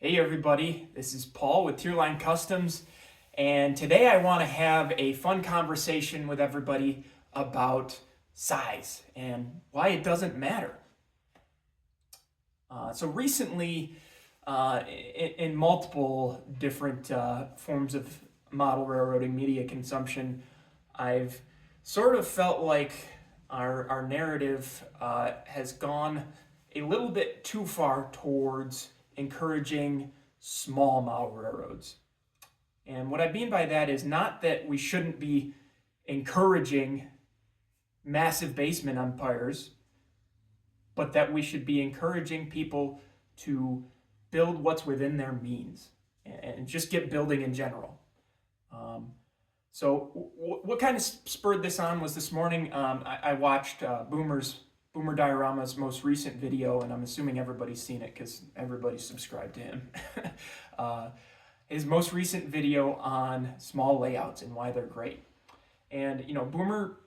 Hey everybody, this is Paul with Tierline Customs, and today I want to have a fun conversation with everybody about size and why it doesn't matter. So recently, in multiple different forms of model railroading media consumption, I've sort of felt like our narrative has gone a little bit too far towards encouraging small model railroads. And what I mean by that is not that we shouldn't be encouraging massive basement empires, but that we should be encouraging people to build what's within their means and just get building in general. So what kind of spurred this on was this morning I watched Boomer Diorama's most recent video, and I'm assuming everybody's seen it because everybody's subscribed to him. His most recent video on small layouts and why they're great. And Boomer,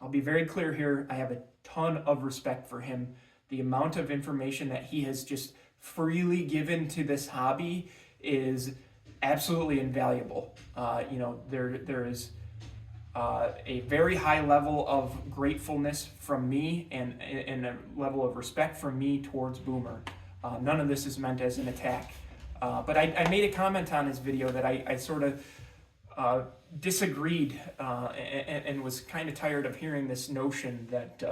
I'll be very clear here, I have a ton of respect for him. The amount of information that he has just freely given to this hobby is absolutely invaluable. There is a very high level of gratefulness from me and a level of respect from me towards Boomer. None of this is meant as an attack. But I made a comment on his video that I sort of disagreed and was kind of tired of hearing this notion that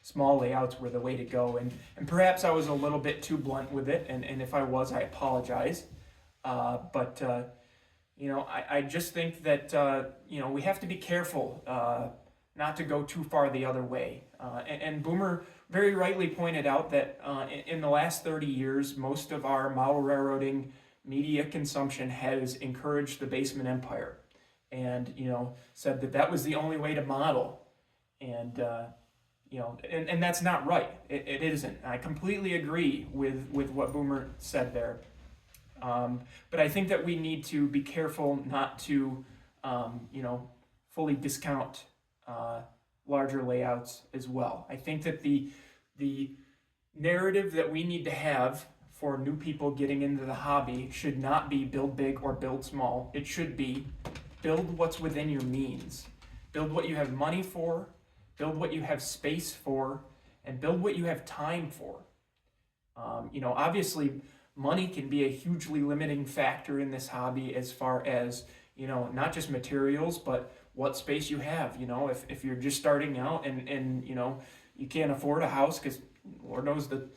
small layouts were the way to go. And perhaps I was a little bit too blunt with it, and if I was, I apologize. I just think that, we have to be careful not to go too far the other way. And Boomer very rightly pointed out that in the last 30 years, most of our model railroading media consumption has encouraged the basement empire and, said that that was the only way to model. And, and that's not right. It isn't. I completely agree with what Boomer said there. But I think that we need to be careful not to, fully discount larger layouts as well. I think that the narrative that we need to have for new people getting into the hobby should not be build big or build small. It should be build what's within your means. Build what you have money for, build what you have space for, and build what you have time for. Obviously, money can be a hugely limiting factor in this hobby as far as, not just materials, but what space you have. If you're just starting out and you can't afford a house because Lord knows the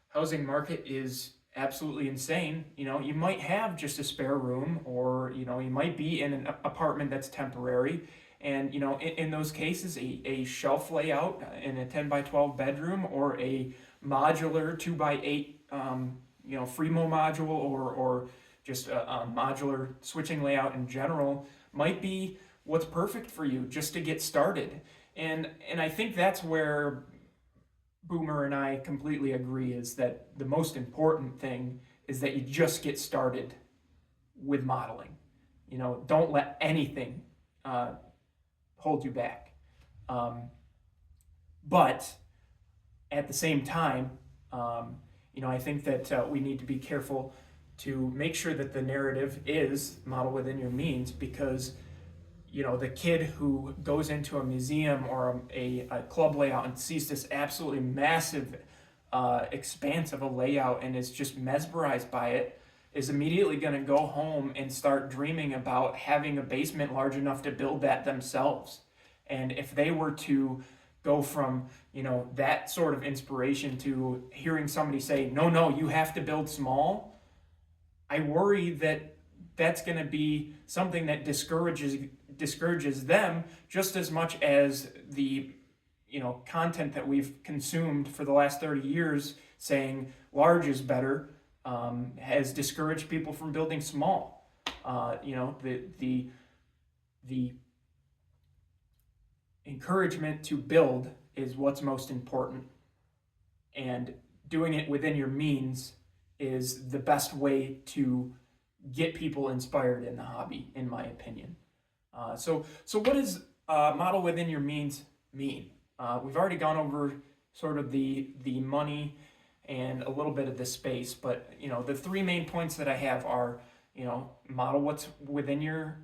housing market is absolutely insane, you might have just a spare room, or, you might be in an apartment that's temporary. And, in those cases, a shelf layout in a 10 by 12 bedroom or a modular 2 by 8 Fremo module or just a modular switching layout in general might be what's perfect for you just to get started. And I think that's where Boomer and I completely agree, is that the most important thing is that you just get started with modeling. Don't let anything hold you back. But at the same time, I think that we need to be careful to make sure that the narrative is model within your means, because the kid who goes into a museum or a club layout and sees this absolutely massive expanse of a layout and is just mesmerized by it is immediately going to go home and start dreaming about having a basement large enough to build that themselves. And if they were to go from that sort of inspiration to hearing somebody say, no, you have to build small, I worry that that's going to be something that discourages them just as much as the content that we've consumed for the last 30 years saying large is better has discouraged people from building small. The encouragement to build is what's most important, and doing it within your means is the best way to get people inspired in the hobby, in my opinion. So what does model within your means mean? We've already gone over sort of the money and a little bit of the space. But the three main points that I have are, model what's within your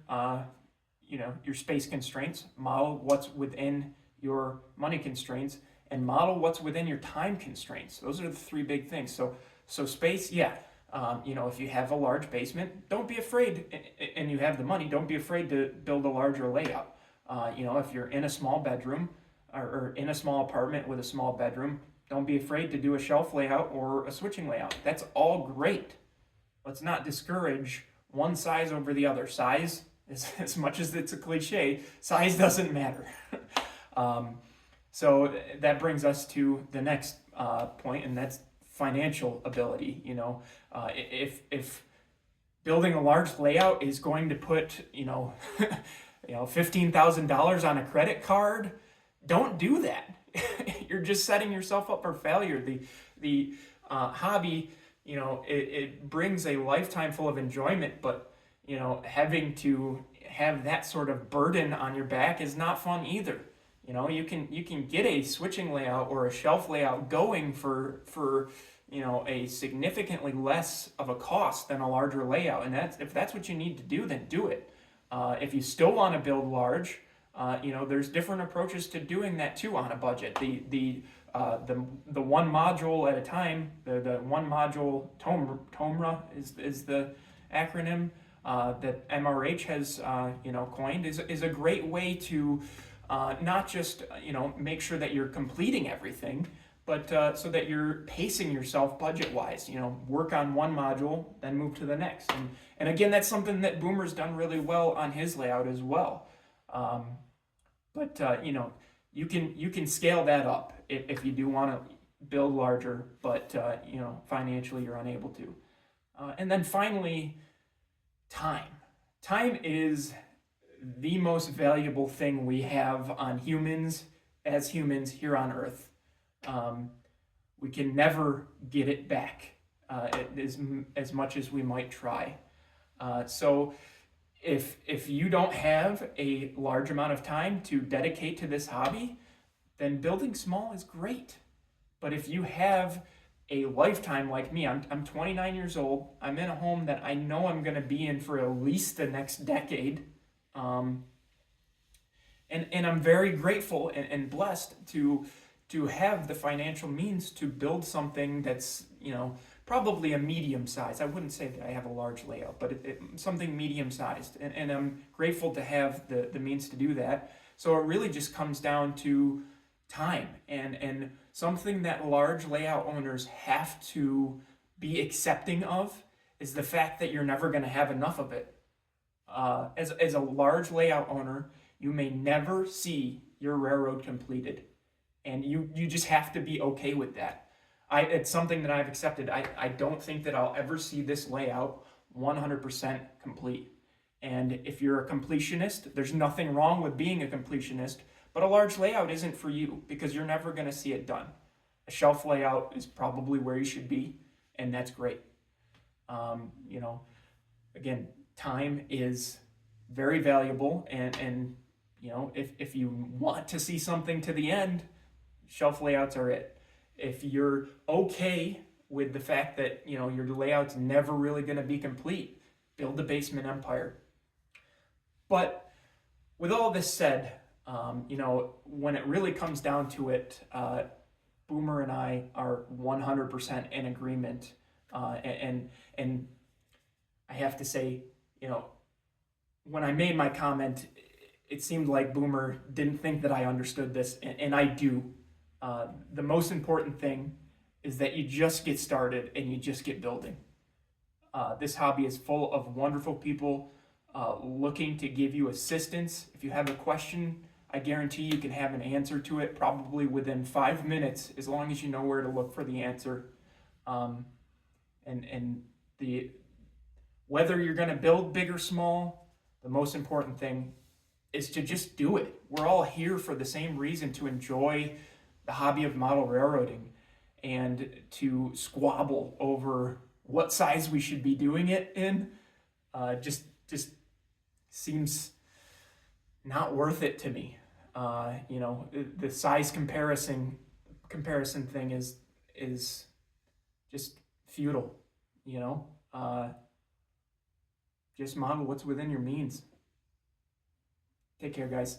your space constraints, model what's within your money constraints, and model what's within your time constraints. Those are the three big things. So space, yeah. If you have a large basement, don't be afraid, and you have the money, don't be afraid to build a larger layout. If you're in a small bedroom or in a small apartment with a small bedroom, don't be afraid to do a shelf layout or a switching layout. That's all great. Let's not discourage one size over the other. Size, as much as it's a cliche, size doesn't matter. So that brings us to the next point, and that's financial ability. If building a large layout is going to put $15,000 on a credit card, don't do that. You're just setting yourself up for failure. The hobby, it brings a lifetime full of enjoyment, but having to have that sort of burden on your back is not fun either. You can get a switching layout or a shelf layout going for a significantly less of a cost than a larger layout, and if that's what you need to do, then do it. If you still want to build large, there's different approaches to doing that too on a budget. The one module at a time, the one module TOMRA is the acronym that MRH has coined, is a great way to not just make sure that you're completing everything, but so that you're pacing yourself budget-wise. Work on one module, then move to the next. And again, that's something that Boomer's done really well on his layout as well. You can scale that up if you do want to build larger, but financially you're unable to. And then finally, time. Time is the most valuable thing we have on humans here on Earth. We can never get it back as much as we might try. So if you don't have a large amount of time to dedicate to this hobby, then building small is great. But if you have a lifetime like me, I'm 29 years old, I'm in a home that I know I'm going to be in for at least the next decade, and I'm very grateful and blessed to have the financial means to build something that's probably a medium size. I wouldn't say that I have a large layout, but something medium sized, and I'm grateful to have the means to do that. So it really just comes down to time, and something that large layout owners have to be accepting of is the fact that you're never going to have enough of it. As a large layout owner, you may never see your railroad completed, and you just have to be okay with that. It's something that I've accepted. I don't think that I'll ever see this layout 100% complete. And if you're a completionist, there's nothing wrong with being a completionist, but a large layout isn't for you because you're never going to see it done. A shelf layout is probably where you should be, and that's great. Again, time is very valuable, and if you want to see something to the end, shelf layouts are it. If you're okay with the fact that your layout's never really going to be complete, build the basement empire. But with all this said, when it really comes down to it, Boomer and I are 100% in agreement, and I have to say, when I made my comment, it seemed like Boomer didn't think that I understood this, and I do. The most important thing is that you just get started and you just get building. This hobby is full of wonderful people looking to give you assistance. If you have a question, I guarantee you can have an answer to it probably within 5 minutes, as long as you know where to look for the answer. Whether you're going to build big or small, the most important thing is to just do it. We're all here for the same reason, to enjoy the hobby of model railroading, and to squabble over what size we should be doing it in just seems not worth it to me. The size comparison thing is just futile, you know. Just model what's within your means. Take care, guys.